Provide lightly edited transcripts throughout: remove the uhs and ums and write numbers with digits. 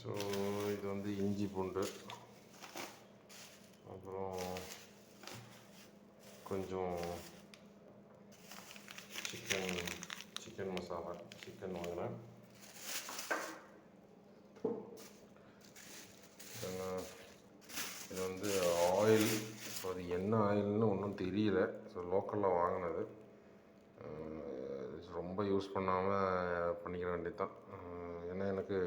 So இது வந்து இஞ்சி பூண்டு, அப்புறம் கொஞ்சம் சிக்கன் மசாலா, சிக்கன் வாங்கினேன். இது வந்து ஆயில். ஸோ அது என்ன ஆயில்னு ஒன்றும் தெரியல. ஸோ லோக்கலில் வாங்கினது. ரொம்ப யூஸ் பண்ணாமல் பண்ணிக்கிற வேண்டியது தான். ஏன்னா எனக்கு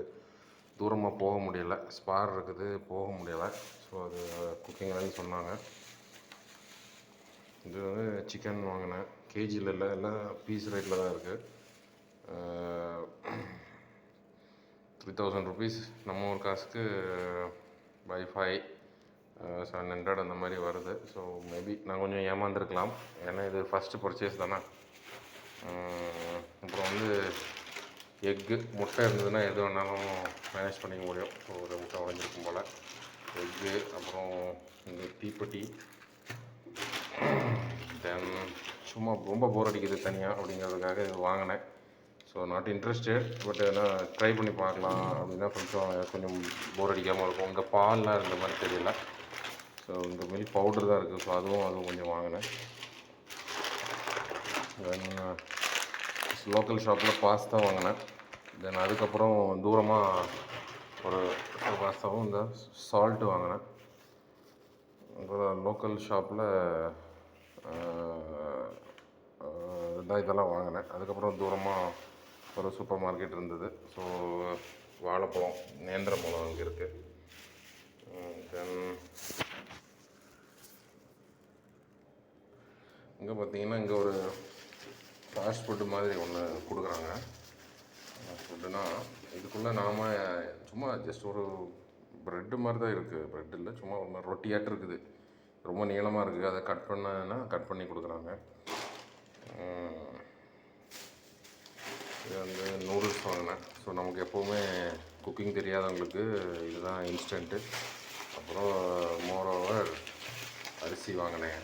தூரமாக போக முடியலை, ஸ்பார் இருக்குது, போக முடியலை. ஸோ அது குக்கிங்லன்னு சொன்னாங்க. இது வந்து சிக்கன் வாங்கினேன். கேஜியில் இல்லை, எல்லாம் பீஸ் ரேட்டில் தான் இருக்குது. 3000 ருபீஸ் நம்ம ஒரு காசுக்கு பை 5 700 அந்த மாதிரி வருது. ஸோ மேபி நான் கொஞ்சம் ஏமாந்துருக்கலாம், ஏன்னா இது ஃபஸ்ட்டு பர்ச்சேஸ் தானே. அப்புறம் வந்து எக்கு, முட்டை இருந்ததுன்னா எது வேணாலும் மேனேஜ் பண்ணிக்க முடியும். ஸோ ஒரு முட்டை உடஞ்சிருக்கும் போல். எக்கு, அப்புறம் இந்த தீப்பெட்டி. தென் சும்மா ரொம்ப போர் அடிக்குது தனியாக அப்படிங்கிறதுக்காக இது வாங்கினேன். ஸோ நாட் இன்ட்ரெஸ்டட், பட் ஆனால் ட்ரை பண்ணி பார்க்கலாம் அப்படின்னா கொஞ்சம் போர் அடிக்காமல் இருக்கும். இங்கே பால்லாம் இருந்த மாதிரி தெரியல. ஸோ இங்கே மில்க் பவுடர் தான் இருக்குது. ஸோ அதுவும் கொஞ்சம் வாங்கினேன். தென் லோக்கல் ஷாப்பில் பாஸ்தா வாங்கினேன். தென் அதுக்கப்புறம் தூரமாக ஒரு பாஸ்தாவும் இந்த சால்ட்டு வாங்கினேன். அப்புறம் லோக்கல் ஷாப்பில் இதெல்லாம் வாங்கினேன். அதுக்கப்புறம் தூரமாக ஒரு சூப்பர் மார்க்கெட் இருந்தது. ஸோ வாழைப்பழம், நேந்திர பழம் அங்கே இருக்குது. தென் இங்கே பார்த்தீங்கன்னா இங்கே ஒரு ஃபாஸ்ட் ஃபுட்டு மாதிரி ஒன்று கொடுக்குறாங்க. ஃபுட்டுனா இதுக்குள்ளே நாம் சும்மா ஜஸ்ட் ஒரு ப்ரெட்டு மாதிரி தான் இருக்குது. ப்ரெட் இல்லை, சும்மா ஒரு மாதிரி ரொட்டியாட்டு இருக்குது. ரொம்ப நீளமாக இருக்குது. அதை கட் பண்ணி கொடுக்குறாங்க. இது வந்து நூடுல்ஸ் வாங்கினேன். ஸோ நமக்கு எப்போவுமே குக்கிங் தெரியாதவங்களுக்கு இதுதான் இன்ஸ்டண்ட்டு. அப்புறம் மோரோவர் அரிசி வாங்கினேன்.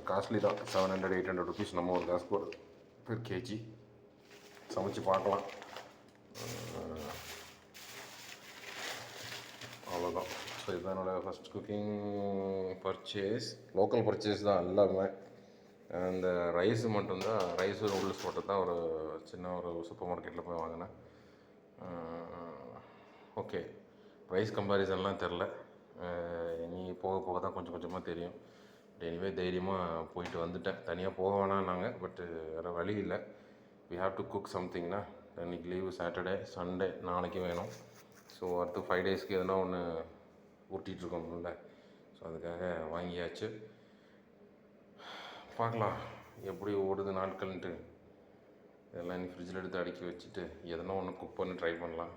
காஸ்ட்லி தான், 700-800 ருபீஸ் நம்ம ஒரு காசு போடுறது பெர் கேஜி. சமைச்சு பார்க்கலாம். அவ்வளோதான். ஸோ இதுதான் என்னோடய first cooking purchase. Local purchase தான் எல்லாமே. அந்த ரைஸு மட்டும்தான், ரைஸு நூடுல்ஸ் மட்டும் தான் ஒரு சின்ன ஒரு சூப்பர் மார்க்கெட்டில் போய் வாங்கினேன். ஓகே, ப்ரைஸ் கம்பேரிசன்லாம் தெரில. நீ போக போக தான் கொஞ்சம் கொஞ்சமாக தெரியும். எனிவே தைரியமாக போயிட்டு வந்துட்டேன். தனியாக போக வேணான்னாங்க, பட்டு வேறு வழி இல்லை. வி ஹாவ் டு குக் சம்திங்னா. இன்றைக்கி லீவு, சாட்டர்டே, சண்டே நாளைக்கு வேணும். ஸோ அடுத்து 5 டேஸ்க்கு எதுனா ஒன்று ஊட்டிகிட்ருக்கோம்ல. ஸோ அதுக்காக வாங்கியாச்சு. பார்க்கலாம் எப்படி ஓடுது நாட்கள்ன்ட்டு. இதெல்லாம் நீ ஃப்ரிட்ஜில் எடுத்து அடுக்கி வச்சுட்டு எதனா ஒன்று குக் பண்ணி ட்ரை பண்ணலாம்.